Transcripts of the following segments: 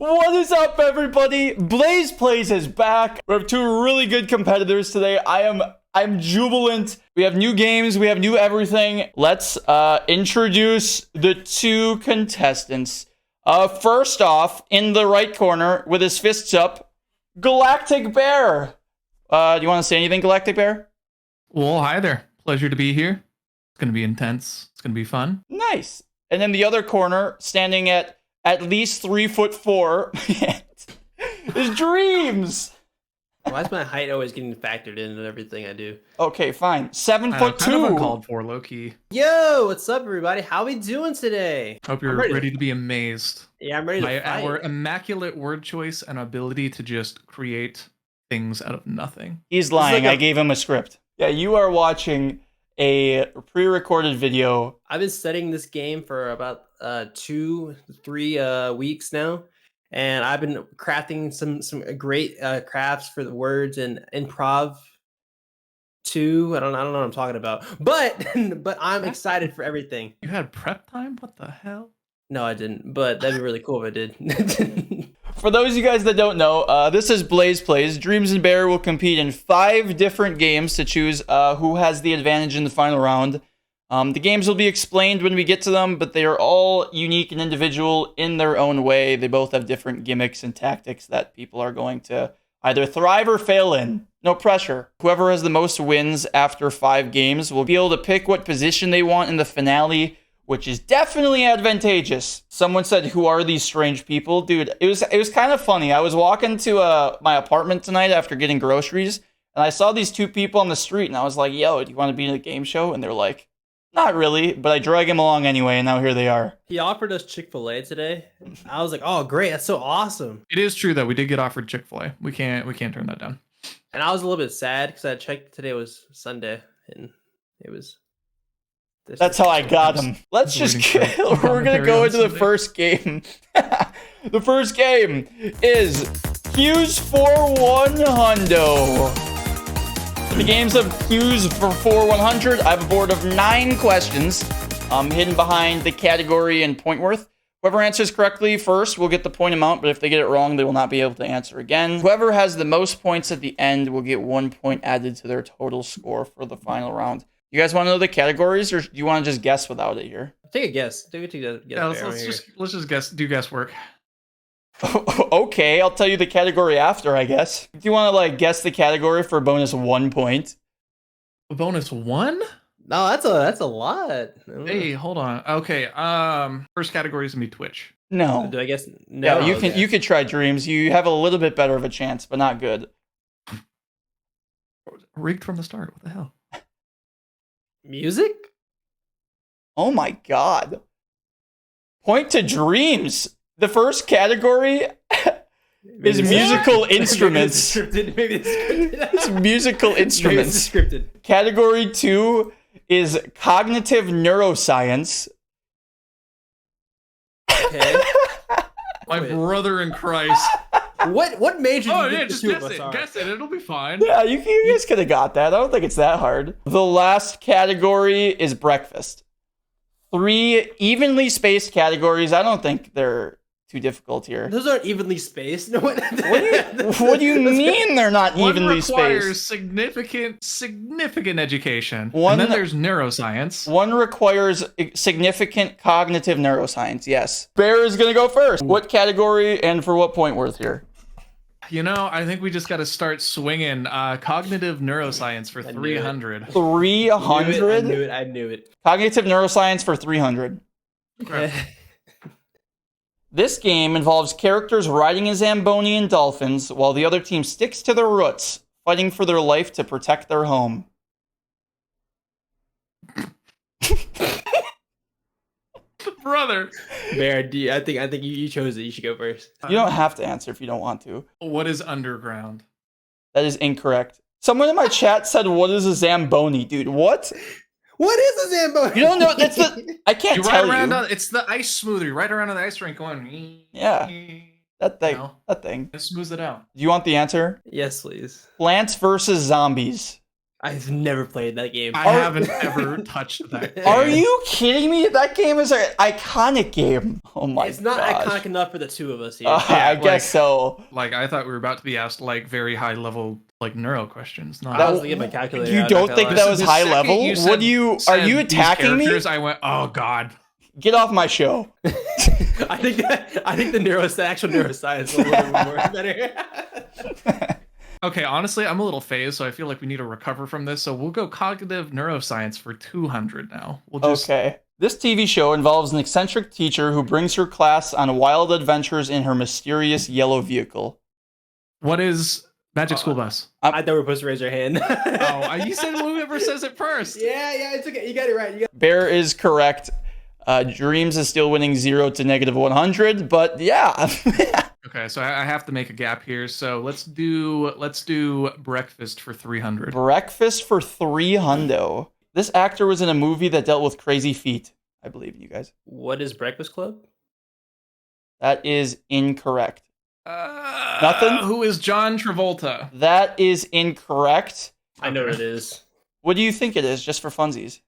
What is up, everybody? Blaze Plays is back. We have two really good competitors today. I'm jubilant. We have new games. We have new everything. Let's introduce the two contestants. First off, in the right corner with his fists up, GalacticBear. Do you want to say anything, GalacticBear? Well, hi there. Pleasure to be here. It's going to be intense. It's going to be fun. Nice. And in the other corner, standing at least 3'4", is Dreams. Why is my height always getting factored into everything I do? Okay, fine. 7'2". Kind of uncalled for, low key. Yo, what's up, everybody? How we doing today? Hope you're ready to be amazed. Yeah, I'm ready to fight. Our immaculate word choice and ability to just create things out of nothing. He's lying. I gave him a script. Yeah, you are watching a pre-recorded video. I've been studying this game for about 2-3 weeks now, and I've been crafting some great crafts for the words and improv too. I don't know what I'm talking about, but I'm excited for everything. You had prep time? What the hell? No, I didn't, but that'd be really cool if I did. For those of you guys that don't know, this is Blaze Plays. Dreams and Bear will compete in 5 different games to choose who has the advantage in the final round. The games will be explained when we get to them, but they are all unique and individual in their own way. They both have different gimmicks and tactics that people are going to either thrive or fail in. No pressure. Whoever has the most wins after 5 games will be able to pick what position they want in the finale, which is definitely advantageous. Someone said, "Who are these strange people?" Dude, it was kind of funny. I was walking to my apartment tonight after getting groceries, and I saw these 2 people on the street, and I was like, "Yo, do you want to be in a game show?" And they're like, "Not really," but I drag him along anyway, and now here they are. He offered us Chick-fil-A today. I was like, "Oh, great! That's so awesome." It is true that we did get offered Chick-fil-A. We can't turn that down. And I was a little bit sad because I checked today was Sunday, and it was. That's how I got him. Let's just we're gonna go into the first game. The first game is Q's for 100. The games of Q's for 100. I have a board of 9 questions, hidden behind the category and point worth. Whoever answers correctly first will get the point amount, but if they get it wrong, they will not be able to answer again. Whoever has the most points at the end will get 1 point added to their total score for the final round. You guys want to know the categories, or do you want to just guess without it here? Take a guess. Let's just guess. Do guesswork. Okay, I'll tell you the category after, I guess. Do you want to guess the category for bonus 1 point? Bonus 1? No, that's a lot. Hey, hold on. Okay. First category is gonna be Twitch. No. Do I guess? No. Yeah, you could try Dreams. You have a little bit better of a chance, but not good. Rigged from the start. What the hell? Music? Oh my god. Point to Dreams. The first category is musical instruments. Maybe it's scripted. It's musical instruments. Maybe it's scripted. Category 2 is cognitive neuroscience. Okay. My brother in Christ. What major? Oh yeah, just guess it. Guess it. It'll be fine. Yeah, you guys could have got that. I don't think it's that hard. The last category is breakfast. 3 evenly spaced categories. I don't think they're too difficult here. Those aren't evenly spaced. No. What do you mean they're not evenly spaced? One requires significant education. And then there's neuroscience. One requires significant cognitive neuroscience, yes. Bear is going to go first. What category and for what point worth here? You know, I think we just got to start swinging. Cognitive neuroscience for 300. 300? I knew it. Cognitive neuroscience for 300. Okay. This game involves characters riding a Zamboni and dolphins while the other team sticks to their roots, fighting for their life to protect their home. Brother. Bear, I think you chose it. You should go first. You don't have to answer if you don't want to. What is underground? That is incorrect. Someone in my chat said, "What is a Zamboni?" Dude, what? What is a Zamboni? You don't know. That's I can't tell you. It's the ice smoother. Right around the ice rink going. Yeah. That thing. That thing. It smooths it out. Do you want the answer? Yes, please. Plants versus Zombies. I've never played that game. I haven't ever touched that game. Are you kidding me? That game is an iconic game. Oh my god. It's not iconic enough for the two of us here. I guess so. Like, I thought we were about to be asked, like, very high level, like, neuro questions. Not I was looking at my calculator. You don't think that was high level? What do you? Are you attacking me? I went, oh god. Get off my show. I think the actual neuroscience is a little bit more better. Okay, honestly, I'm a little phased, so I feel like we need to recover from this. So we'll go cognitive neuroscience for 200 now. We'll just Okay. This TV show involves an eccentric teacher who brings her class on wild adventures in her mysterious yellow vehicle. What is Magic School Bus? I thought we were supposed to raise our hand. You said whoever says it first. Yeah, it's okay. You got it right. Bear is correct. Dreams is still winning 0 to -100, but yeah. Okay, so I have to make a gap here. So let's do breakfast for 300. Breakfast for 300. This actor was in a movie that dealt with crazy feet. I believe in you guys. What is Breakfast Club? That is incorrect. Nothing? Who is John Travolta? That is incorrect. I know what it is. What do you think it is, just for funsies?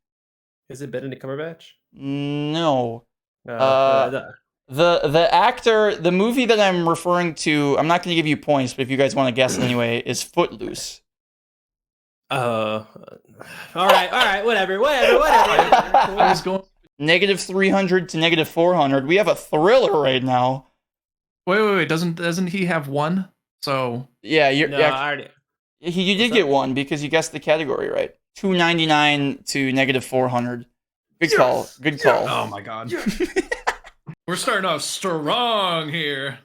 Is it Benedict Cumberbatch? No. The The actor, the movie that I'm referring to, I'm not going to give you points, but if you guys want to guess anyway, is Footloose. all right, whatever. I was going. -300 to -400. We have a thriller right now. Wait. Doesn't he have one? So Yeah, I already. you did get one because you guessed the category right. 299 to -400. Good call. Good call. oh my god. We're starting off strong here.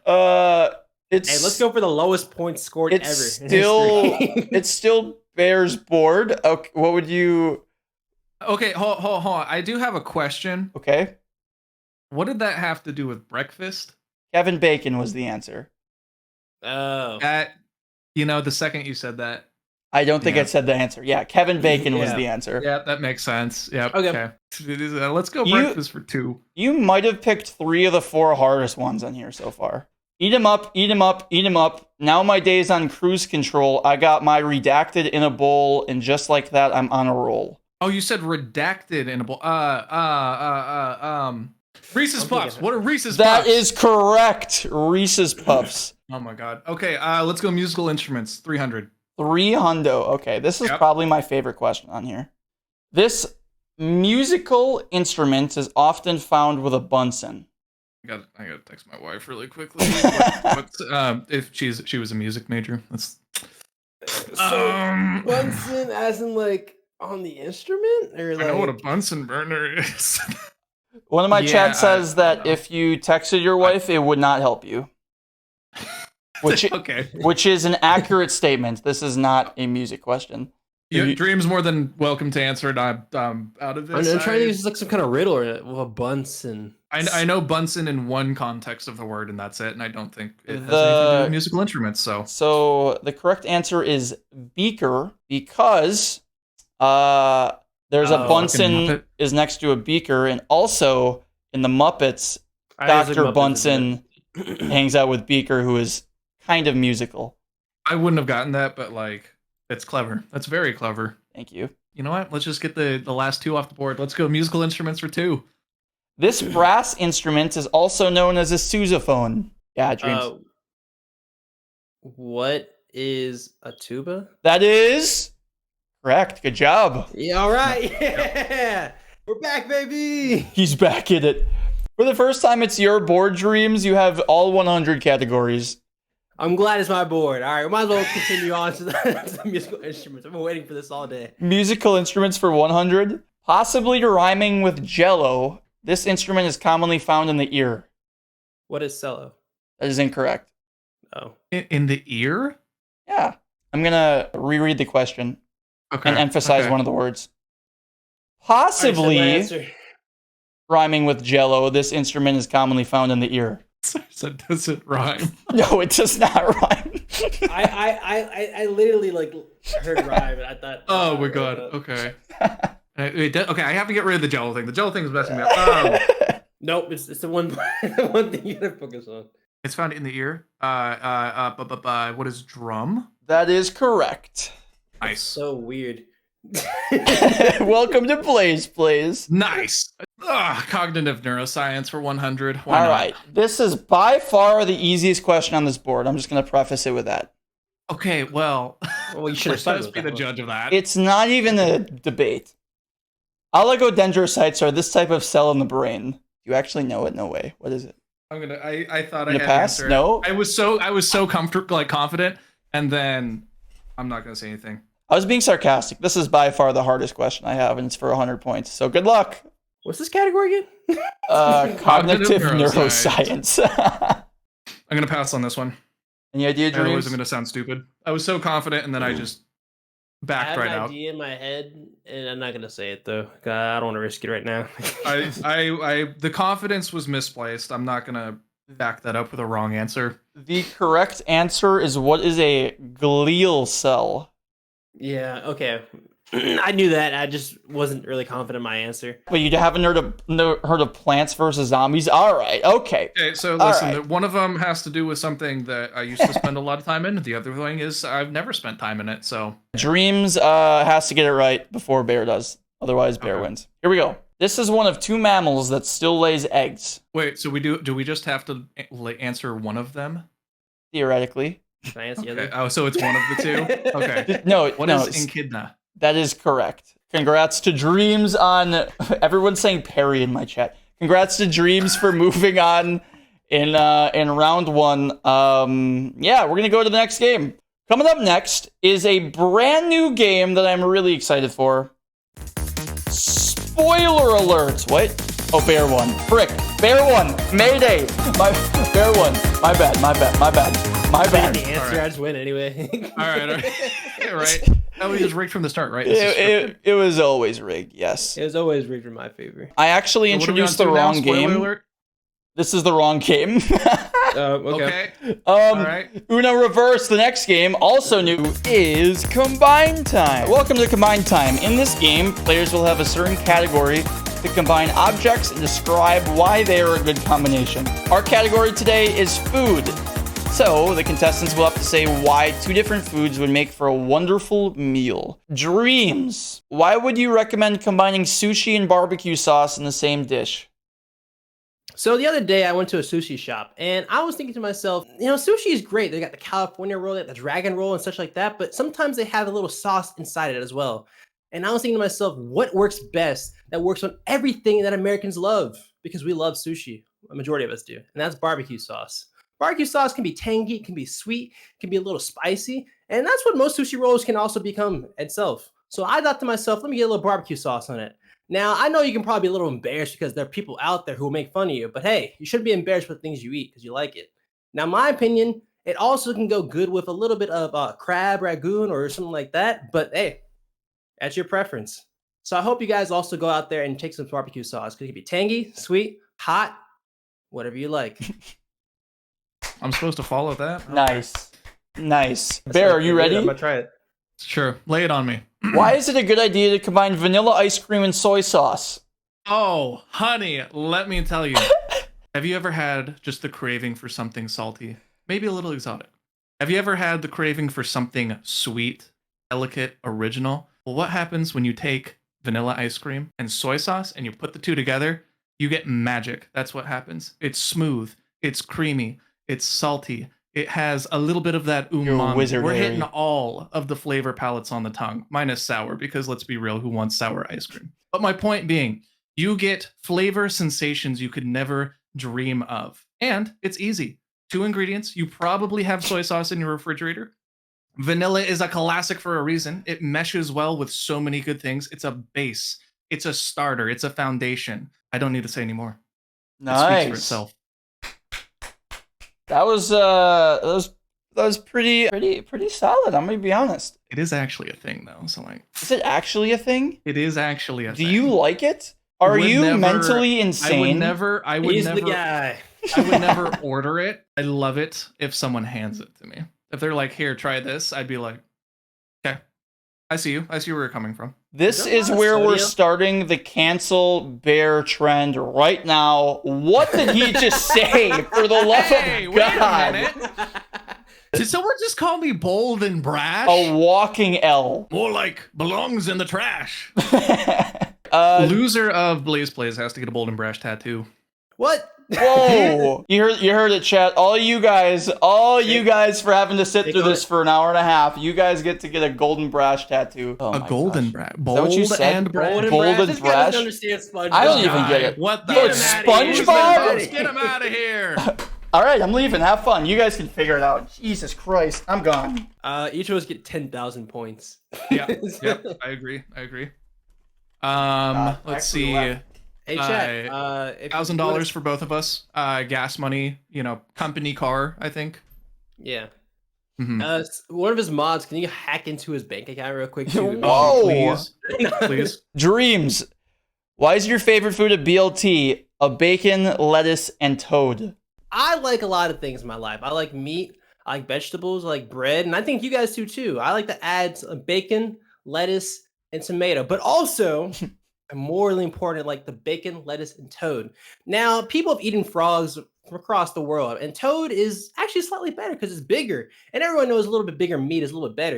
It's Hey, let's go for the lowest point scored ever. It's in still history. it's still Bear's board. Okay, what would you? Okay, hold on. I do have a question. Okay, What did that have to do with breakfast? Kevin Bacon was the answer. Oh. The second you said that. I don't think Yeah. I said the answer. Yeah, Kevin Bacon was Yeah. the answer. Yeah, that makes sense. Yeah. Okay. Let's go breakfast for 2. You might have picked 3 of the 4 hardest ones on here so far. Eat 'em up, eat 'em up, eat 'em up. Now my day's on cruise control. I got my redacted in a bowl, and just like that, I'm on a roll. Oh, you said redacted in a bowl. Reese's Puffs. What are Reese's Puffs? That is correct. Reese's Puffs. Oh my god. Okay, let's go musical instruments. 300. 300. Okay, this is Yep. probably my favorite question on here. This musical instrument is often found with a Bunsen. I gotta text my wife really quickly. If she was a music major. That's Bunsen, as in like on the instrument, or like I know what a Bunsen burner is. One of my Yeah, chat says I that don't know. if you texted your wife, it would not help you. Okay. Which is an accurate statement. This is not a music question. Your dream's more than welcome to answer it. I'm out of this. I'm trying to use like some kind of riddle or a Bunsen. I know Bunsen in one context of the word, and that's it. And I don't think it has anything to do with musical instruments. So the correct answer is beaker because there's a Bunsen Muppet. is next to a beaker, and also in the Muppets, Dr. Bunsen hangs out with Beaker, who is kind of musical. I wouldn't have gotten that, but like, it's clever. That's very clever. Thank you. You know what? Let's just get the last 2 off the board. Let's go musical instruments for 2. This brass instrument is also known as a sousaphone. Yeah, Dreams. What is a tuba? That is correct. Good job. Yeah, all right. Yeah. We're back, baby. He's back in it. For the first time, it's your board, Dreams. You have all 100 categories. I'm glad it's my board. All right, we might as well continue on to the musical instruments. I've been waiting for this all day. Musical instruments for 100. Possibly rhyming with jello. This instrument is commonly found in the ear. What is cello? That is incorrect. Oh. In the ear? Yeah. I'm going to reread the question Okay. and emphasize one of the words. Possibly rhyming with jello. This instrument is commonly found in the ear. So does it rhyme? No, it does not rhyme. I literally like heard rhyme and I thought. Oh my god. Okay. Okay, I have to get rid of the jello thing. The jello thing is messing me up. Nope, it's the one the one thing you gotta focus on. It's found in the ear. What is drum? That is correct. Nice. So weird. Welcome to Blaze Plays. Nice. Cognitive neuroscience for 100. Why All not? right. This is by far the easiest question on this board. I'm just going to preface it with that. Okay, well, Well, you should have let started us with be that the one. judge of that. It's not even a debate. Oligodendrocytes are this type of cell in the brain. Do you actually know it? No way. What is it? I thought I In had the past? an answer. No? I was so comfortable, like confident, and then I'm not gonna say anything. I was being sarcastic. This is by far the hardest question I have, and it's for 100 points. So good luck. What's this category again? Cognitive neuroscience. neuroscience. I'm gonna pass on this one. Any idea, I know Dreams? I'm gonna sound stupid. I was so confident, and then I just I backed have right an out. idea in my head, and I'm not gonna say it though. I don't want to risk it right now. The confidence was misplaced. I'm not gonna back that up with a wrong answer. The correct answer is what is a glial cell? Yeah. Okay. I knew that. I just wasn't really confident in my answer. But you haven't heard of Plants versus Zombies? All right. Okay. Okay, so All listen, right. one of them has to do with something that I used to spend a lot of time in. The other thing is I've never spent time in it, so Dreams has to get it right before Bear does. Otherwise, Bear Okay. wins. Here we go. This is one of two mammals that still lays eggs, wait, so do we just have to answer one of them? theoretically. Can I answer the Okay. other? Oh, so it's one of the two? Okay. No, What no, is echidna? that is correct. Congrats to Dreams on... Everyone's saying Perry in my chat. Congrats to Dreams for moving on in round one. Yeah, we're going to go to the next game. Coming up next is a brand new game that I'm really excited for. Spoiler alert! What? Oh, Bear won. Frick. Bear won. Mayday. Bear won. My bad. The answer. Alright. I just win anyway. All right. Right. That was just rigged from the start, right? This is scripted. It was always rigged, yes. It was always rigged in my favor. I actually So what are we introduced on the to now? wrong Spoiler game. alert? This is the wrong game. Okay. Okay. Alright. Uno Reverse, the next game, also new, is Combine Time. Welcome to Combine Time. In this game, players will have a certain category to combine objects and describe why they are a good combination. Our category today is food. So, the contestants will have to say why two different foods would make for a wonderful meal. Dreams. Why would you recommend combining sushi and barbecue sauce in the same dish? So the other day I went to a sushi shop and I was thinking to myself, sushi is great. They got the California roll, they got the dragon roll and such like that, but sometimes they have a little sauce inside it as well. And I was thinking to myself, what works best that works on everything that Americans love? Because we love sushi. A majority of us do. And that's barbecue sauce. Barbecue sauce can be tangy, it can be sweet, it can be a little spicy. And that's what most sushi rolls can also become itself. So I thought to myself, let me get a little barbecue sauce on it. Now, I know you can probably be a little embarrassed because there are people out there who will make fun of you, but hey, you shouldn't be embarrassed with things you eat because you like it. Now, my opinion, it also can go good with a little bit of crab ragoon or something like that, but hey, that's your preference. So I hope you guys also go out there and take some barbecue sauce because it can be tangy, sweet, hot, whatever you like. I'm supposed to follow that? Nice. Bear, are you ready? I'm gonna try it. Sure. Lay it on me. Why is it a good idea to combine vanilla ice cream and soy sauce? Oh, honey, let me tell you. Have you ever had just the craving for something salty? Maybe a little exotic. Have you ever had the craving for something sweet, delicate, original? Well, what happens when you take vanilla ice cream and soy sauce and you put the two together? You get magic. That's what happens. It's smooth. It's creamy. It's salty. It has a little bit of that umami. wizard, We're Harry. hitting all of the flavor palettes on the tongue, minus sour, because let's be real, who wants sour ice cream? But my point being, you get flavor sensations you could never dream of. And it's easy. 2 ingredients. You probably have soy sauce in your refrigerator. Vanilla is a classic for a reason. It meshes well with so many good things. It's a base. It's a starter. It's a foundation. I don't need to say any more. It speaks for itself. That was pretty solid. I'm gonna be honest. It is actually a thing, though. So, like, Is it actually a thing? it is actually a Do thing. you like it? Are Would you never- mentally I insane? would He's never. the guy. I would never order it. I love it if someone hands it to me. If they're like, "Here, try this," I'd be like, "Okay, I see you. I see where you're coming from." This Is there a is lot of where we're sodium? starting the cancel Bear trend right now. What did he just say? For the love Hey, of wait a God! minute. Did someone just call me bold and brash? A walking L. More like belongs in the trash. Loser. Loser of Blaze Plays has to get a bold and brash tattoo. What? Whoa! You heard it, chat. All you guys for having to sit through this for an hour and a half. You guys get to get a golden brash tattoo. Oh A my golden gosh. brash. Is that what you said? And brash. Bold and This guy brash? doesn't understand SpongeBob. I don't even get it. What the? Yo, it's Get him outta here. SpongeBob? Get him out of here. All right, I'm leaving. Have fun. You guys can figure it out. Jesus Christ, I'm gone. Each of us get 10,000 points. Yeah, I agree. Let's see. left. Hey, chat. If you $1,000 wanna- for both of us. Gas money. Company car. I think. Yeah. Mhm. One of his mods, can you hack into his bank account real quick? Too? Whoa. Please, please. Dreams. Why is your favorite food a BLT? A bacon, lettuce, and toad. I like a lot of things in my life. I like meat. I like vegetables. I like bread, and I think you guys do too. I like to add some bacon, lettuce, and tomato, but also, and morally important, like the bacon, lettuce, and toad. Now, people have eaten frogs from across the world, and toad is actually slightly better because it's bigger, and everyone knows a little bit bigger meat is a little bit better.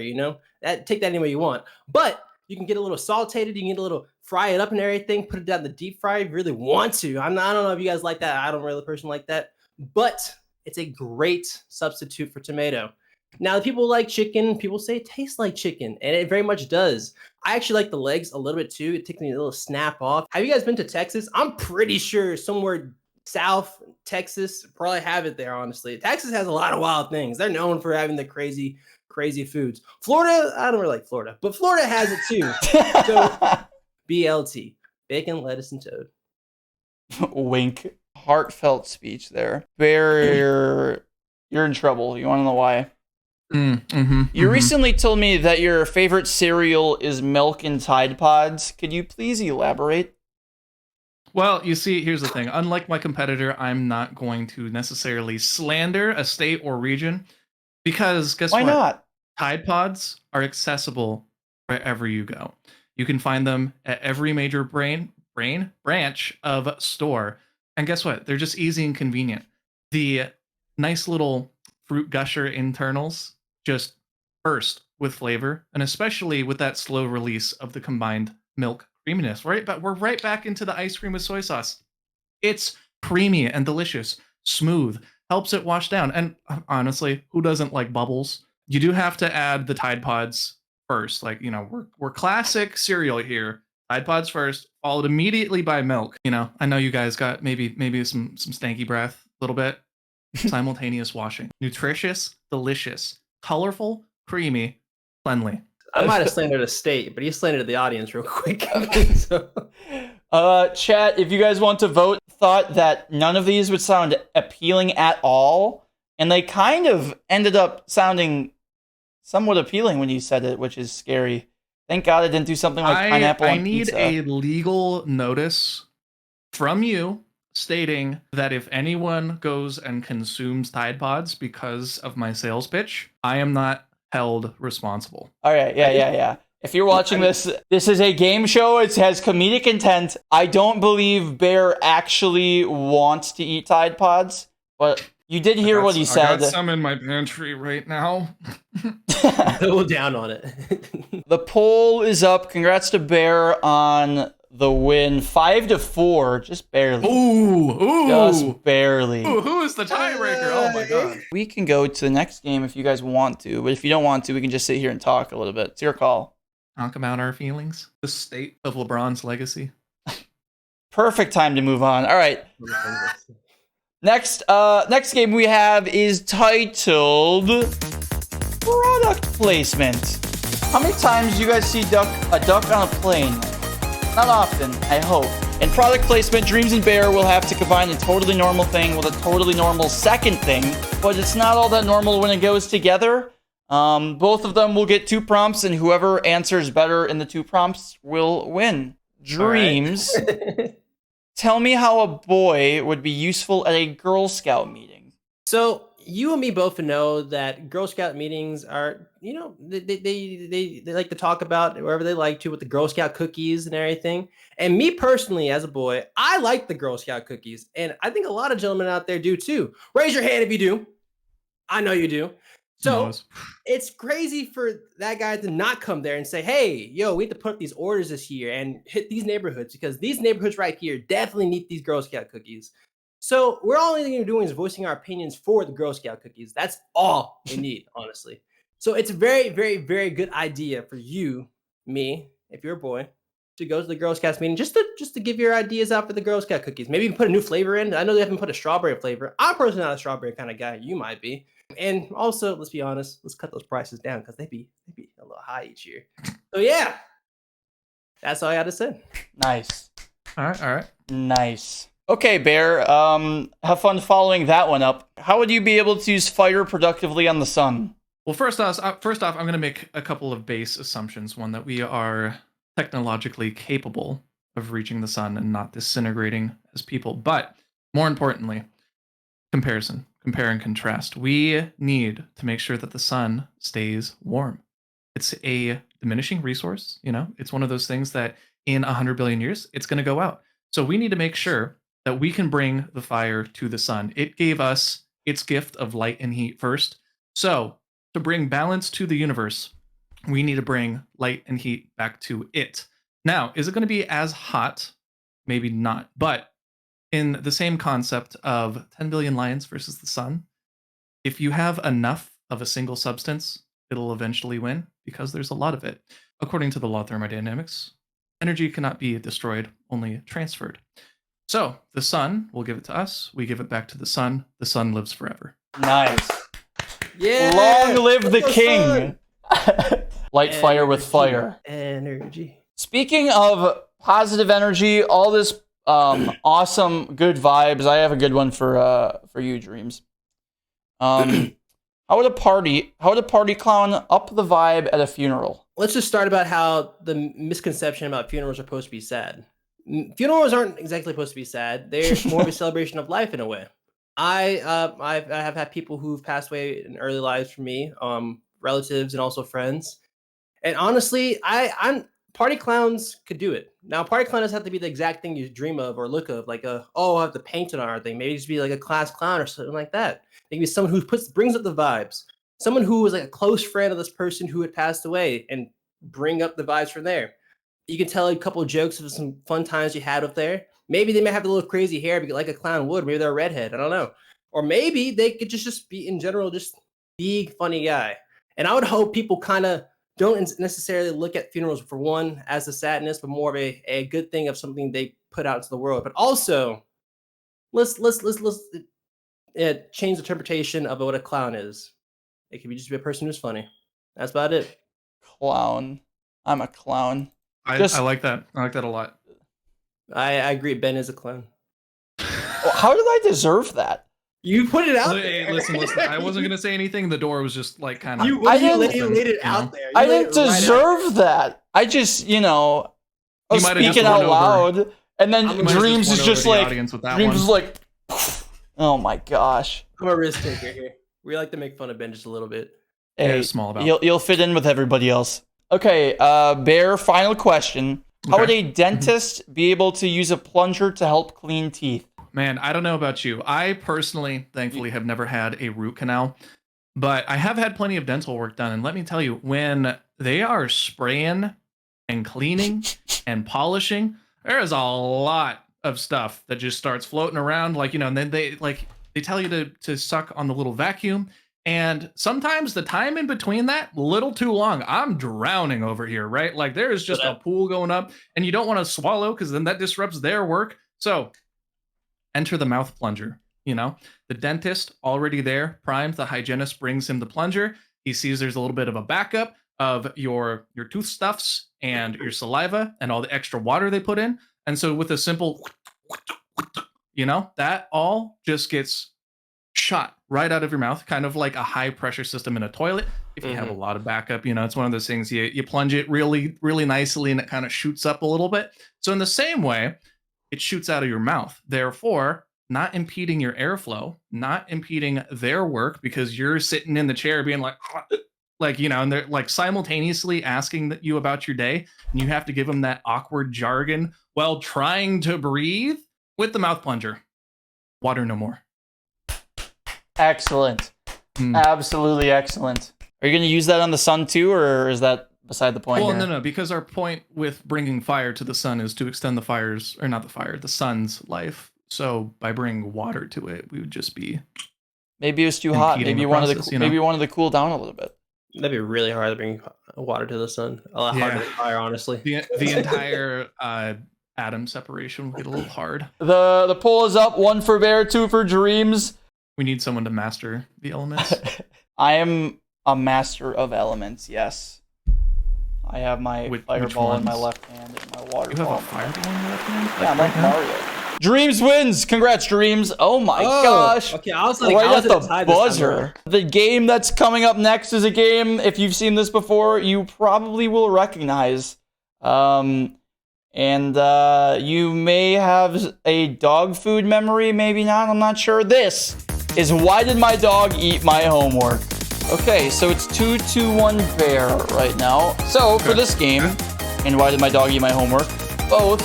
Take that any way you want, but you can get a little saltated, you can get a little fry it up and everything, put it down the deep fryer if you really want to. I don't know if you guys like that. I don't really personally like that, but it's a great substitute for tomato. Now, people like chicken. People say it tastes like chicken, and it very much does. I actually like the legs a little bit too. It takes me a little snap off. Have you guys been to Texas? I'm pretty sure somewhere south Texas probably have it there, honestly. Texas has a lot of wild things. They're known for having the crazy foods. Florida, I don't really like Florida, but Florida has it too. So BLT, bacon, lettuce, and toad. Wink. Heartfelt speech there. Bear, you're in trouble. You want to know why? You recently told me that your favorite cereal is milk and Tide Pods. Could you please elaborate? Well, you see, here's the thing. Unlike my competitor, I'm not going to necessarily slander a state or region because guess Why what? not? Tide Pods are accessible wherever you go. You can find them at every major branch of store. And guess what? They're just easy and convenient. The nice little fruit gusher internals just burst with flavor, and especially with that slow release of the combined milk creaminess. Right, but we're right back into the ice cream with soy sauce. It's creamy and delicious, smooth, helps it wash down. And honestly, who doesn't like bubbles? You do have to add the Tide Pods first. Like, we're classic cereal here. Tide Pods first, followed immediately by milk. I know you guys got maybe some stanky breath a little bit. Simultaneous washing. Nutritious, delicious, colorful, creamy, cleanly. I might have slandered a state, but he slandered the audience real quick. So. Chat, if you guys want to vote, thought that none of these would sound appealing at all, and they kind of ended up sounding somewhat appealing when you said it, which is scary. Thank God I didn't do something like pineapple I on need pizza. a legal notice from you stating that if anyone goes and consumes Tide Pods because of my sales pitch, I am not held responsible. All right, yeah. If you're watching this is a game show. It has comedic intent. I don't believe Bear actually wants to eat Tide Pods, but you did hear what he said. I got some in my pantry right now. Double down on it. The poll is up. Congrats to Bear on the win. 5-4, just barely. Ooh. Just barely. Ooh, who is the tiebreaker? Oh my god. We can go to the next game if you guys want to, but if you don't want to, we can just sit here and talk a little bit. It's your call. Talk about our feelings. The state of LeBron's legacy. Perfect time to move on. All right. Next game we have is titled Product Placement. How many times do you guys see a duck on a plane? Not often, I hope. In product placement, Dreams and Bear will have to combine a totally normal thing with a totally normal second thing, but it's not all that normal when it goes together. Both of them will get 2 prompts, and whoever answers better in the 2 prompts will win. Dreams, tell me how a boy would be useful at a Girl Scout meeting. So you and me both know that Girl Scout meetings are, they like to talk about wherever they like to with the Girl Scout cookies and everything. And me personally, as a boy, I like the Girl Scout cookies. And I think a lot of gentlemen out there do too. Raise your hand if you do. I know you do. So Knows. it's crazy for that guy to not come there and say, hey, yo, we have to put up these orders this year and hit these neighborhoods because these neighborhoods right here definitely need these Girl Scout cookies. So we're all only doing is voicing our opinions for the Girl Scout cookies. That's all we need, honestly. So it's a very, very, very good idea for you, me, if you're a boy, to go to the Girl Scouts meeting just to give your ideas out for the Girl Scout cookies. Maybe you can put a new flavor in. I know they haven't put a strawberry flavor. I'm personally not a strawberry kind of guy. You might be. And also, let's be honest, let's cut those prices down because they'd be a little high each year. So yeah, that's all I got to say. Nice. All right. Nice. Okay, Bear. Have fun following that one up. How would you be able to use fire productively on the sun? Well, first off, I'm going to make a couple of base assumptions. One, that we are technologically capable of reaching the sun and not disintegrating as people. But more importantly, compare and contrast. We need to make sure that the sun stays warm. It's a diminishing resource. It's one of those things that in 100 billion years, it's going to go out. So we need to make sure that we can bring the fire to the sun. It gave us its gift of light and heat first. So to bring balance to the universe, we need to bring light and heat back to it. Now, is it going to be as hot? Maybe not. But in the same concept of 10 billion lions versus the sun, if you have enough of a single substance, it'll eventually win because there's a lot of it. According to the law of thermodynamics, energy cannot be destroyed, only transferred. So the sun will give it to us. We give it back to the sun. The sun lives forever. Nice. Yeah. Long live the king. Light fire with fire. Energy. Speaking of positive energy, all this awesome good vibes. I have a good one for you, Dreams. How would a party clown up the vibe at a funeral? Let's just start about how the misconception about funerals are supposed to be sad. Funerals aren't exactly supposed to be sad. They're more of a celebration of life in a way. I have had people who've passed away in early lives for me, relatives and also friends. And honestly, I'm party clowns could do it. Now, party clown doesn't have to be the exact thing you dream of or look of, like I have to paint it on our thing. Maybe just be like a class clown or something like that. Maybe someone who brings up the vibes. Someone who was like a close friend of this person who had passed away and bring up the vibes from there. You can tell a couple of jokes of some fun times you had up there. Maybe they may have a little crazy hair like a clown would. Maybe they're a redhead. I don't know. Or maybe they could just be, in general, just big, funny guy. And I would hope people kind of don't necessarily look at funerals, for one, as a sadness, but more of a good thing of something they put out into the world. But also, let's change the interpretation of what a clown is. It could be just be a person who's funny. That's about it. Clown. I'm a clown. I like that. I like that a lot. I agree. Ben is a clown. How did I deserve that? You put it out Hey, there. listen. I wasn't going to say anything. The door was just like kind of... You laid it out there. I didn't deserve that. I just, I was speaking out loud. And then Dreams is just like, oh my gosh. I'm a risk taker here. We like to make fun of Ben just a little bit. Hey, small about. You'll fit in with everybody else. Okay, Bear, final question. How would a dentist be able to use a plunger to help clean teeth? Man, I don't know about you. I personally, thankfully, have never had a root canal, but I have had plenty of dental work done. And let me tell you, when they are spraying and cleaning and polishing, there is a lot of stuff that just starts floating around, and then they tell you to suck on the little vacuum. And sometimes the time in between that, a little too long. I'm drowning over here, right? Like there is just a pool going up and you don't want to swallow because then that disrupts their work. So enter the mouth plunger. The dentist already there, primed. The hygienist brings him the plunger. He sees there's a little bit of a backup of your tooth stuffs and your saliva and all the extra water they put in. And so with a simple, that all just gets shot right out of your mouth, kind of like a high pressure system in a toilet. If you have a lot of backup, it's one of those things you plunge it really, really nicely and it kind of shoots up a little bit. So in the same way, it shoots out of your mouth, therefore not impeding your airflow, not impeding their work because you're sitting in the chair being and they're like simultaneously asking you about your day and you have to give them that awkward jargon while trying to breathe with the mouth plunger. Water no more. Excellent. Absolutely excellent. Are you going to use that on the sun too, or is that beside the point? Well, here? no, because our point with bringing fire to the sun is to extend the sun's life. So by bringing water to it, we would just be Maybe it was too hot. impeding Maybe the you wanted process, to you know? maybe you wanted to cool down a little bit. That'd be really hard to bring water to the sun. A lot harder than fire, honestly. The entire atom separation would get a little hard. The poll is up. 1 for Bear, 2 for Dreams. We need someone to master the elements. I am a master of elements. Yes. I have my fireball in my left hand and my water. You have a fireball in your left hand? Yeah, I'm like Mario. Dreams wins. Congrats, Dreams. Oh my gosh. Okay, I was like, right I was at the buzzer. The game that's coming up next is a game, if you've seen this before, you probably will recognize. And you may have a dog food memory, maybe not, I'm not sure. This is Why Did My Dog Eat My Homework? Okay, so it's 2-1 Bear right now. So for this game, and Why Did My Dog Eat My Homework? Both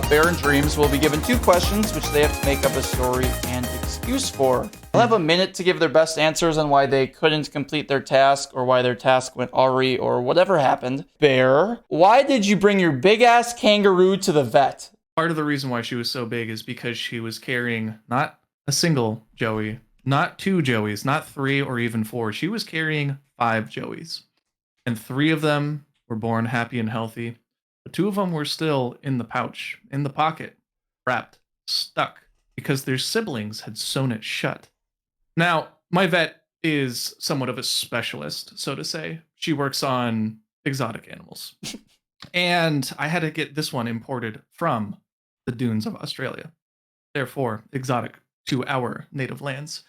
Bear and Dreams will be given 2 questions, which they have to make up a story and excuse for. They'll have a minute to give their best answers on why they couldn't complete their task or why their task went awry or whatever happened. Bear, why did you bring your big-ass kangaroo to the vet? Part of the reason why she was so big is because she was carrying not a single Joey, not 2 Joeys, not 3 or even 4. She was carrying 5 Joeys. And 3 of them were born happy and healthy. But 2 of them were still in the pouch, in the pocket, wrapped, stuck, because their siblings had sewn it shut. Now, my vet is somewhat of a specialist, so to say. She works on exotic animals. And I had to get this one imported from the dunes of Australia. Therefore, exotic to our native lands.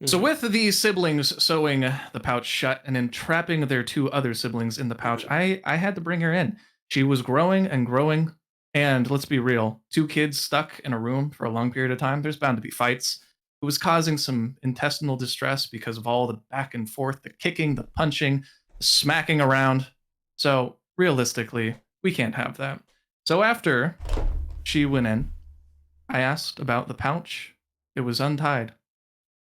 So with these siblings sewing the pouch shut and entrapping their 2 other siblings in the pouch, I had to bring her in. She was growing and growing, and let's be real, 2 kids stuck in a room for a long period of time, there's bound to be fights. It was causing some intestinal distress because of all the back and forth, the kicking, the punching, the smacking around. So realistically, we can't have that. So after she went in, I asked about the pouch. It was untied.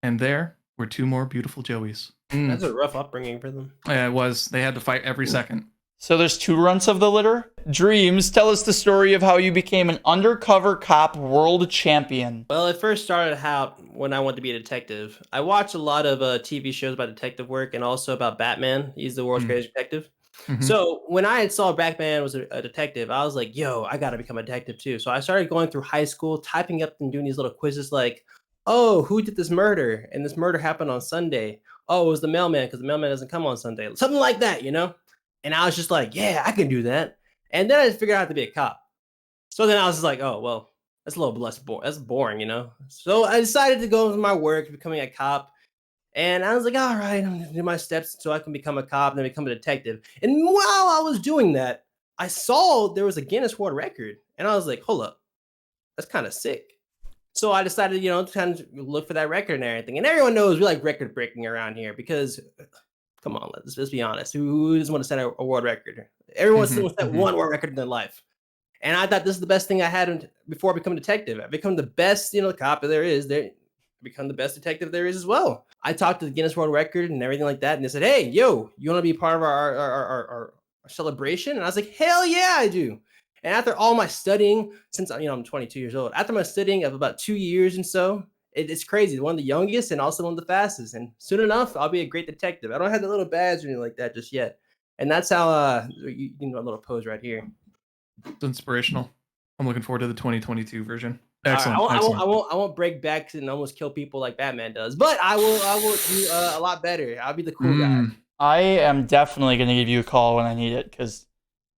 And there were 2 more beautiful Joeys. That's a rough upbringing for them. Yeah, it was. They had to fight every second. So there's 2 runts of the litter. Dreams, tell us the story of how you became an undercover cop world champion. Well, it first started out when I wanted to be a detective. I watched a lot of TV shows about detective work and also about Batman. He's the world's greatest detective. So when I saw Batman was a detective, I was like, yo, I got to become a detective too. So I started going through high school, typing up and doing these little quizzes like, oh, who did this murder? And this murder happened on Sunday. Oh, it was the mailman because the mailman doesn't come on Sunday. Something like that, you know? And I was just like, yeah, I can do that. And then I figured out how to be a cop. So then I was just like, oh, well, that's a little less boring. That's boring, you know? So I decided to go with my work, becoming a cop. And I was like, all right, I'm going to do my steps so I can become a cop and then become a detective. And while I was doing that, I saw there was a Guinness World Record. And I was like, hold up, that's kind of sick. So I decided, you know, to kind of look for that record and everything. And everyone knows we like record breaking around here because, come on, let's be honest. Who doesn't want to set a world record? Everyone still wants to set one world record in their life. And I thought this is the best thing I had before I become a detective. I become the best, you know, cop there is. There, become the best detective there is as well. I talked to the Guinness World Record and everything like that. And they said, hey, yo, you want to be part of our celebration? And I was like, hell yeah, I do. And after all my studying, since you know I'm 22 years old, after my studying of about 2 years and so, it's crazy. One of the youngest and also one of the fastest. And soon enough, I'll be a great detective. I don't have the little badge or anything like that just yet. And that's how you know a little pose right here. It's inspirational. I'm looking forward to the 2022 version. Excellent. Right, I won't break backs and almost kill people like Batman does, but I will do a lot better. I'll be the cool guy. I am definitely going to give you a call when I need it because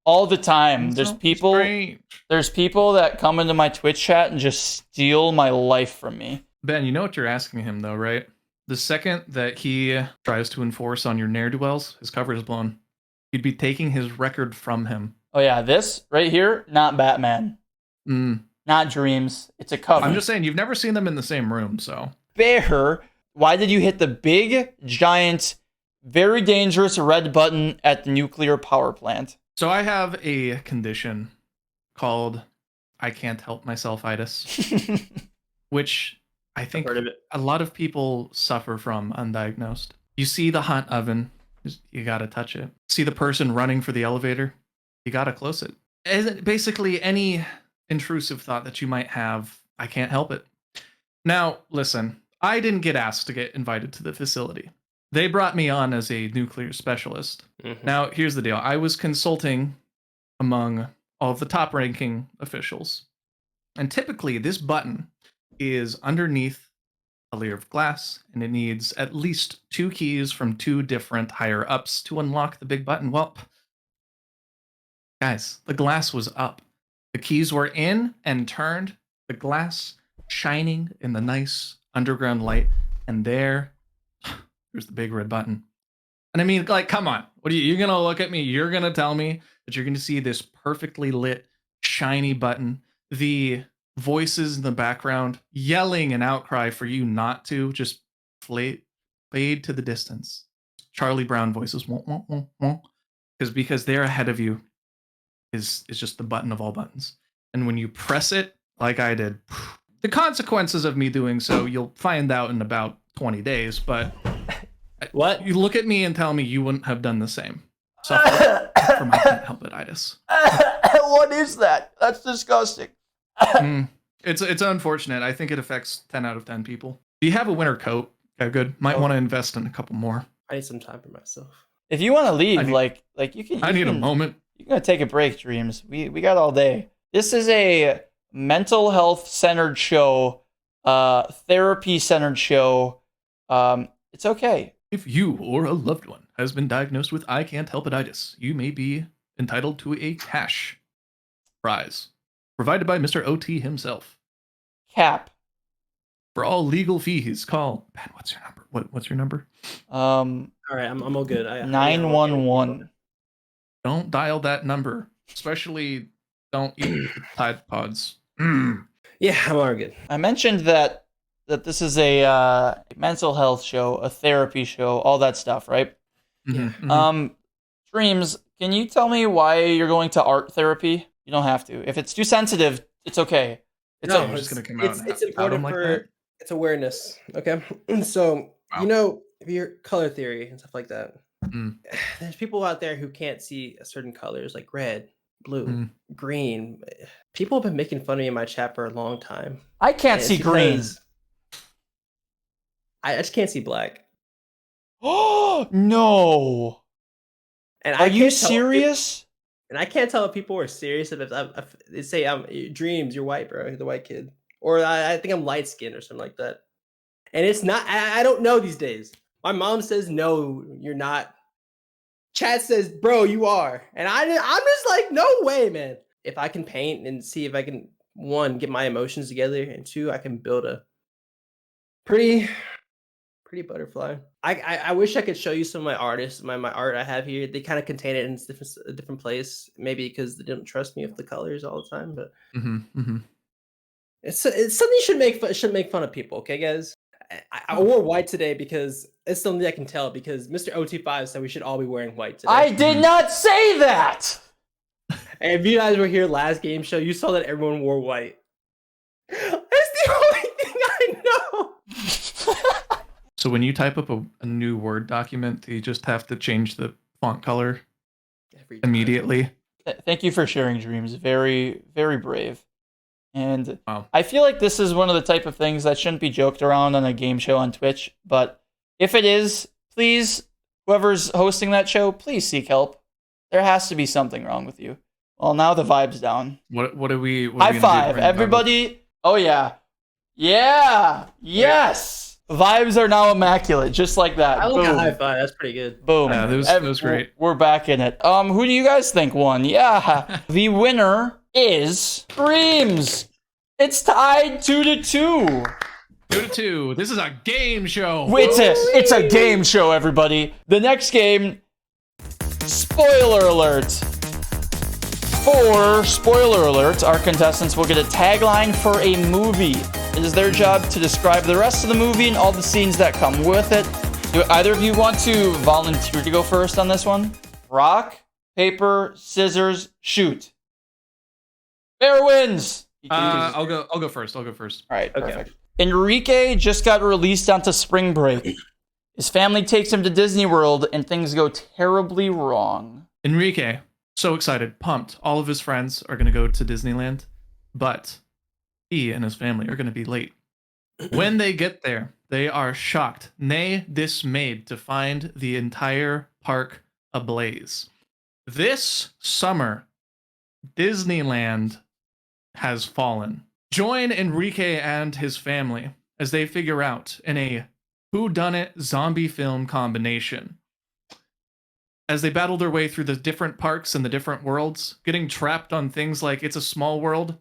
all the time there's people that come into my Twitch chat and just steal my life from me. Ben, you know what you're asking him though, right? The second that he tries to enforce on your ne'er-do-wells, his cover is blown. You'd be taking his record from him. Oh yeah, this right here, not Batman. Not Dreams. It's a cover. I'm just saying, you've never seen them in the same room, so. Bear, why did you hit the big, giant, very dangerous red button at the nuclear power plant? So I have a condition called I can't help myself-itis, which I think a lot of people suffer from undiagnosed. You see the hot oven, you gotta touch it. See the person running for the elevator, you gotta close it. Basically, any intrusive thought that you might have, I can't help it. Now, listen, I didn't get asked to get invited to the facility. They brought me on as a nuclear specialist. Mhm. Now, here's the deal. I was consulting among all of the top ranking officials. And typically, this button is underneath a layer of glass, and it needs at least 2 keys from 2 different higher ups to unlock the big button. Well, guys, the glass was up. The keys were in and turned, the glass shining in the nice underground light, and there's the big red button. And I mean, like, come on. What are you're gonna look at me? You're gonna tell me that you're gonna see this perfectly lit, shiny button, the voices in the background yelling an outcry for you not to just fade to the distance. Charlie Brown voices, because they're ahead of you is just the button of all buttons. And when you press it, like I did, the consequences of me doing so, you'll find out in about 20 days. But What? you look at me and tell me you wouldn't have done the same. Suffer from I can't help it-itis. What is that? That's disgusting. It's unfortunate. I think it affects 10 out of 10 people. Do you have a winter coat? Okay, good. Might want to invest in a couple more. I need some time for myself. If you want to leave, you can. I need a moment. You're gonna take a break, Dreams. We got all day. This is a mental health centered show, therapy centered show. It's okay. If you or a loved one has been diagnosed with I can't help it-itis, you may be entitled to a cash prize provided by Mr. OT himself. Cap. For all legal fees, call. Ben, what's your number? What's your number? All right, I'm all good. 911. Don't dial that number. Especially don't eat Tide Pods. Yeah, I'm all good. I mentioned that this is a mental health show, a therapy show, all that stuff, right? Mm-hmm. Dreams, can you tell me why you're going to art therapy? You don't have to. If it's too sensitive, it's okay. I'm just gonna come out. It's important for it's awareness. Okay, so your color theory and stuff like that. There's people out there who can't see certain colors like red, blue, green. People have been making fun of me in my chat for a long time. I can't see green. I just can't see black. Oh no! And are you serious? And I can't tell if people are serious if they say I'm Dreams, you're white, bro, you're the white kid, or I think I'm light skinned or something like that. And it's not. I don't know these days. My mom says no, you're not. Chat says, bro, you are, and I'm just like, no way, man. If I can paint and see if I can, 1, get my emotions together, and 2, I can build a pretty butterfly. I wish I could show you some of my artists, my art I have here. They kind of contain it in a different place, maybe because they didn't trust me with the colors all the time. But it's something should make fun of people. Okay, guys. I wore white today because it's something I can tell. Because Mr. OT5 said we should all be wearing white today. I did not say that. And if you guys were here last game show, you saw that everyone wore white. It's the only thing I know. So when you type up a new Word document, you just have to change the font color immediately. Thank you for sharing, Dreams. Very, very brave. And wow. I feel like this is one of the type of things that shouldn't be joked around on a game show on Twitch. But if it is, please, whoever's hosting that show, please seek help. There has to be something wrong with you. Well, now the vibe's down. What are we? High five, everybody! Oh yeah, yeah, yes. Vibes are now immaculate, just like that. I like a high five. That's pretty good. Boom. Yeah, that was great. We're back in it. Who do you guys think won? Yeah, the winner is Dreams. It's tied 2-2. 2-2. This is a game show. It's a game show, everybody. The next game. Spoiler alert. For spoiler alert, our contestants will get a tagline for a movie. It is their job to describe the rest of the movie and all the scenes that come with it. Do either of you want to volunteer to go first on this one? Rock, paper, scissors, shoot. Bear wins. I'll go first. All right, perfect. Enrique just got released onto spring break. His family takes him to Disney World, and things go terribly wrong. Enrique, so excited, pumped. All of his friends are going to go to Disneyland, but he and his family are going to be late. When they get there, they are shocked, nay, dismayed to find the entire park ablaze. This summer, Disneyland has fallen. Join Enrique and his family as they figure out in a whodunit zombie film combination. As they battle their way through the different parks and the different worlds, getting trapped on things like It's a Small World,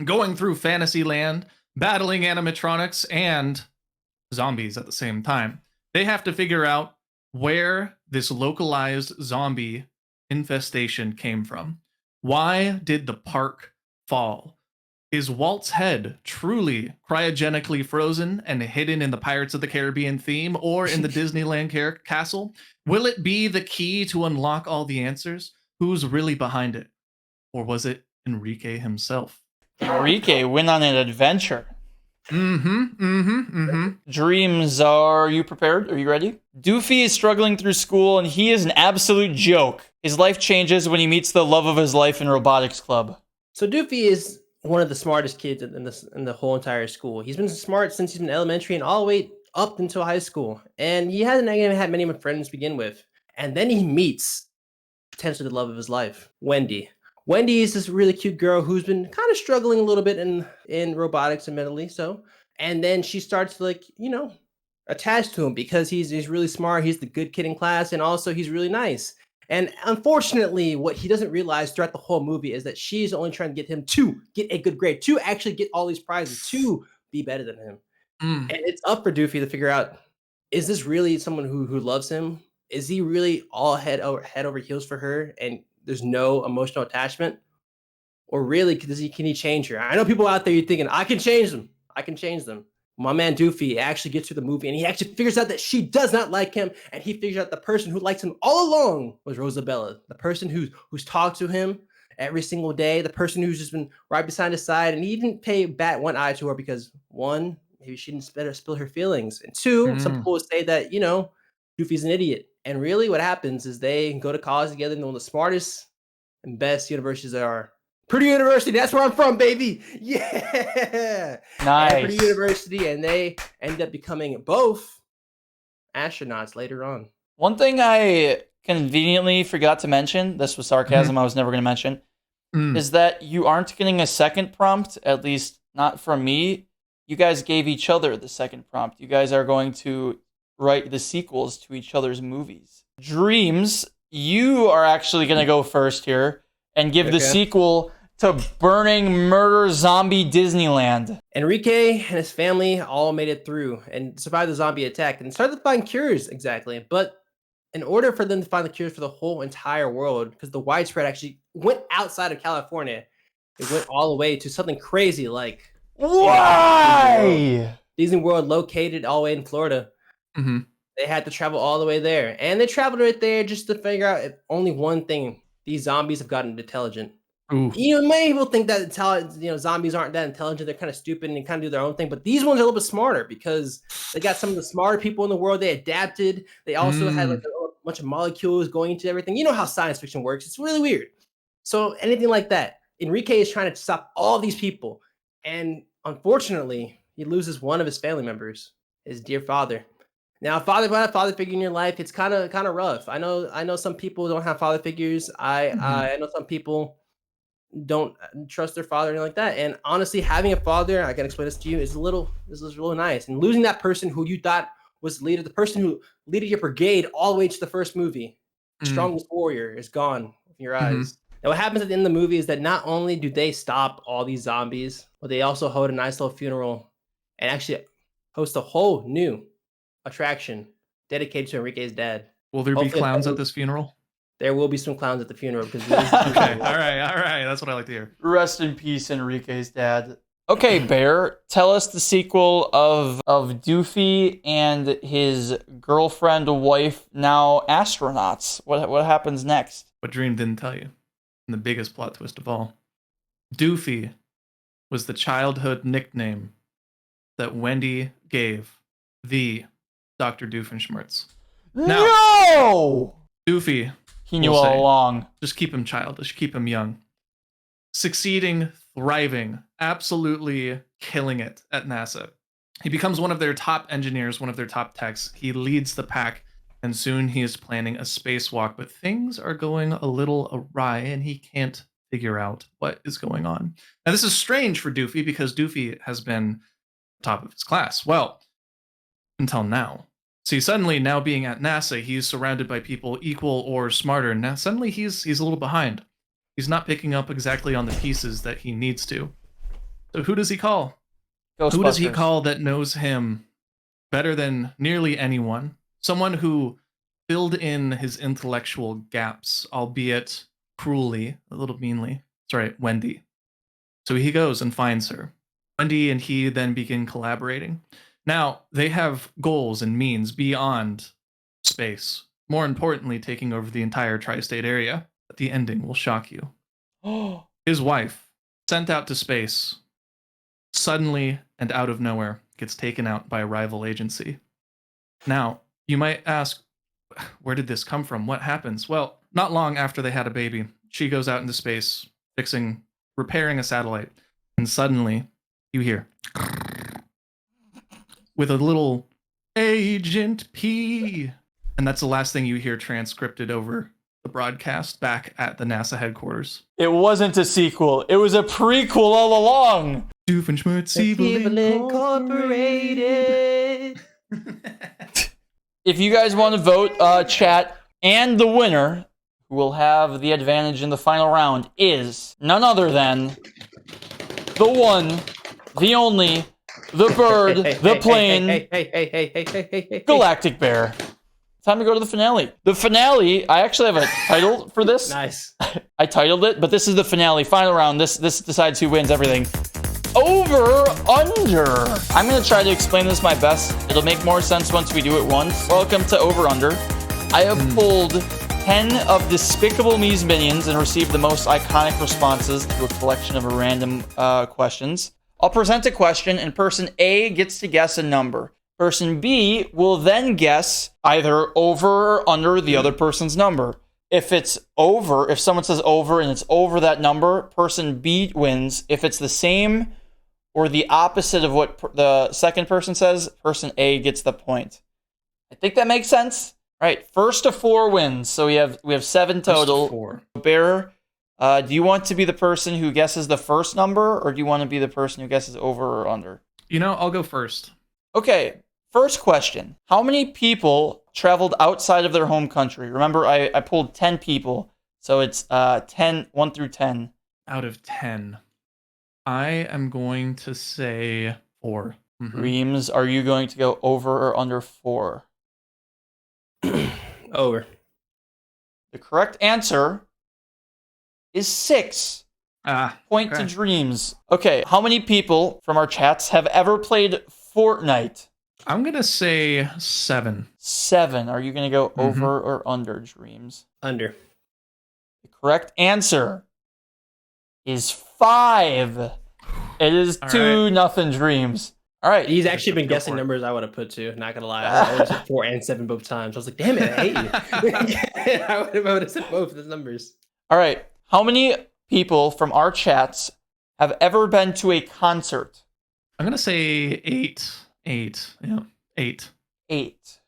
going through Fantasyland, battling animatronics and zombies at the same time. They have to figure out where this localized zombie infestation came from. Why did the park fall? Is Walt's head truly cryogenically frozen and hidden in the Pirates of the Caribbean theme or in the Disneyland castle? Will it be the key to unlock all the answers? Who's really behind it? Or was it Enrique himself? Enrique went on an adventure. Dreams, are you prepared? Are you ready? Doofy is struggling through school and he is an absolute joke. His life changes when he meets the love of his life in robotics club. So Doofy is one of the smartest kids in the whole entire school. He's been smart since he's been elementary and all the way up until high school. And he hasn't even had many friends to begin with. And then he meets potentially the love of his life, Wendy. Wendy is this really cute girl who's been kind of struggling a little bit in robotics, admittedly. So, and then she starts to, like, you know, attach to him because he's really smart. He's the good kid in class, and also he's really nice. And unfortunately, what he doesn't realize throughout the whole movie is that she's only trying to get him to get a good grade, to actually get all these prizes, to be better than him. And it's up for Doofy to figure out: is this really someone who loves him? Is he really all head over heels for her, and there's no emotional attachment? Or really, can he change her? I know people out there, you're thinking, I can change them. I can change them. My man Doofy actually gets through the movie and he actually figures out that she does not like him. And he figures out the person who likes him all along was Rosabella, the person who's talked to him every single day, the person who's just been right beside his side. And he didn't bat one eye to her because, one, maybe she didn't spill her feelings. And two, some people would say that, you know, Doofy's an idiot. And really what happens is they go to college together in one of the smartest and best universities there are. Purdue University, that's where I'm from, baby. Yeah. Nice. At Purdue University, and they end up becoming both astronauts later on. One thing I conveniently forgot to mention, this was sarcasm, I was never going to mention, is that you aren't getting a second prompt, at least not from me. You guys gave each other the second prompt. You guys are going to write the sequels to each other's movies. Dreams, you are actually going to go first here and give the sequel to Burning Murder Zombie Disneyland. Enrique and his family all made it through and survived the zombie attack and started to find cures, exactly. But in order for them to find the cures for the whole entire world, because the widespread actually went outside of California, it went all the way to something crazy like why Disney World located all the way in Florida. They had to travel all the way there, and they traveled right there just to figure out if only one thing: these zombies have gotten intelligent. You know, many people think that zombies aren't that intelligent. They're kind of stupid and kind of do their own thing. But these ones are a little bit smarter because they got some of the smarter people in the world. They adapted. They also had like a bunch of molecules going into everything. You know how science fiction works. It's really weird. So anything like that, Enrique is trying to stop all these people. And unfortunately, he loses one of his family members, his dear father. Now, father figure in your life, it's kind of rough. I know some people don't have father figures. I know some people don't trust their father or anything like that. And honestly, having a father, I can explain this to you, is really nice. And losing that person who you thought was the leader, the person who led your brigade all the way to the first movie, strongest warrior, is gone in your eyes. Now, what happens at the end of the movie is that not only do they stop all these zombies, but they also hold a nice little funeral and actually host a whole new attraction dedicated to Enrique's dad. Will there be clowns at this funeral? There will be some clowns at the funeral because okay, all right. That's what I like to hear. Rest in peace, Enrique's dad. Okay, Bear, tell us the sequel of Doofy and his girlfriend, wife, now astronauts. What happens next? What Dream didn't tell you, and the biggest plot twist of all, Doofy was the childhood nickname that Wendy gave the Dr. Doofenshmirtz. No! Doofy, He knew we'll all say. along. Just keep him childish, keep him young. Succeeding, thriving, absolutely killing it at NASA. He becomes one of their top engineers, one of their top techs. He leads the pack, and soon he is planning a spacewalk, but things are going a little awry, and he can't figure out what is going on. Now, this is strange for Doofy because Doofy has been top of his class. Well, until now. See, suddenly, now being at NASA, he's surrounded by people equal or smarter. Now, suddenly, he's a little behind. He's not picking up exactly on the pieces that he needs to. So who does he call? Who does he Ghostbusters. call that knows him better than nearly anyone? Someone who filled in his intellectual gaps, albeit cruelly, a little meanly. That's right, Wendy. So he goes and finds her. Wendy and he then begin collaborating. Now, they have goals and means beyond space. More importantly, taking over the entire tri-state area. But the ending will shock you. His wife, sent out to space, suddenly and out of nowhere, gets taken out by a rival agency. Now, you might ask, where did this come from? What happens? Well, not long after they had a baby, she goes out into space, repairing a satellite, and suddenly you hear with a little Agent P. And that's the last thing you hear transcripted over the broadcast back at the NASA headquarters. It wasn't a sequel. It was a prequel all along. Doofenshmirtz Evil Incorporated. If you guys want to vote, chat, and the winner, who will have the advantage in the final round, is none other than the one, the only, the bird, the plane, Galactic Bear. Time to go to the finale. The finale, I actually have a title for this. Nice. I titled it, but this is the finale, final round. This decides who wins everything. Over, under. I'm going to try to explain this my best. It'll make more sense once we do it once. Welcome to Over, Under. I have pulled 10 of Despicable Me's minions and received the most iconic responses to a collection of random questions. I'll present a question, and person A gets to guess a number. Person B will then guess either over or under the other person's number. If it's over, if someone says over and it's over that number, person B wins. If it's the same or the opposite of what the second person says, person A gets the point. I think that makes sense. All right, first to 4 wins. So we have 7 total. 4. Bear, do you want to be the person who guesses the first number, or do you want to be the person who guesses over or under? You know, I'll go first. Okay. First question. How many people traveled outside of their home country? Remember, I pulled 10 people. So it's 1 through 10. Out of 10, I am going to say 4. Dreams, are you going to go over or under 4? Over. The correct answer is 6. Point to okay. Dreams. Okay, how many people from our chats have ever played Fortnite? I'm going to say 7. 7. Are you going to go over or under, Dreams? Under. The correct answer is 5. It is 2-0 Dreams. All right. He's actually been Go guessing for it. numbers I would have put too. Not gonna lie, I would have said 4 and 7 both times. I was like, damn it, I hate you. I would have said both of the numbers. All right. How many people from our chats have ever been to a concert? I'm going to say 8. 8. Yeah. 8. 8.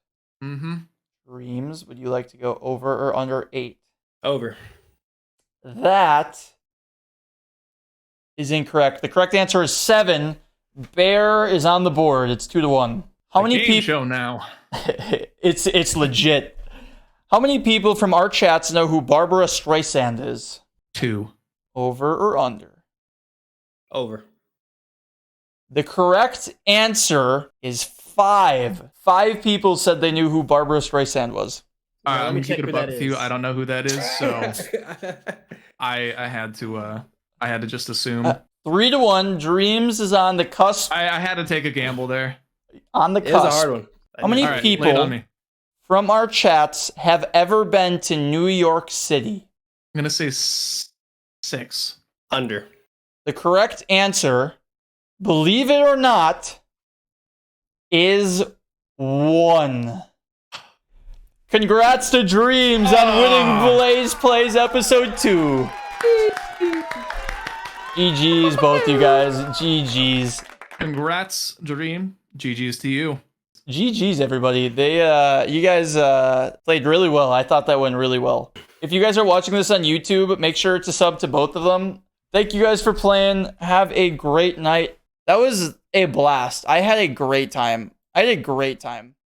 Dreams, would you like to go over or under 8? Over. That is incorrect. The correct answer is 7. Bear is on the board. It's 2-1. How many people? Show now. It's legit. How many people from our chats know who Barbara Streisand is? 2. Over or under? Over. The correct answer is 5. 5 people said they knew who Barbara Streisand was. Let I'm me check thinking who that about a few. is. I don't know who that is, so I had to just assume. 3-1. Dreams is on the cusp. I had to take a gamble there. On the It was cusp. a hard one. How many All right, people lay it on me. from our chats have ever been to New York City? I'm gonna say 6. Under. The correct answer, believe it or not, is 1. Congrats to Dreams on winning Blaze Plays episode 2. GG's, both you guys. GG's. Congrats, Dream. GG's to you. GG's, everybody. You guys played really well. I thought that went really well. If you guys are watching this on YouTube, make sure to sub to both of them. Thank you guys for playing. Have a great night. That was a blast. I had a great time.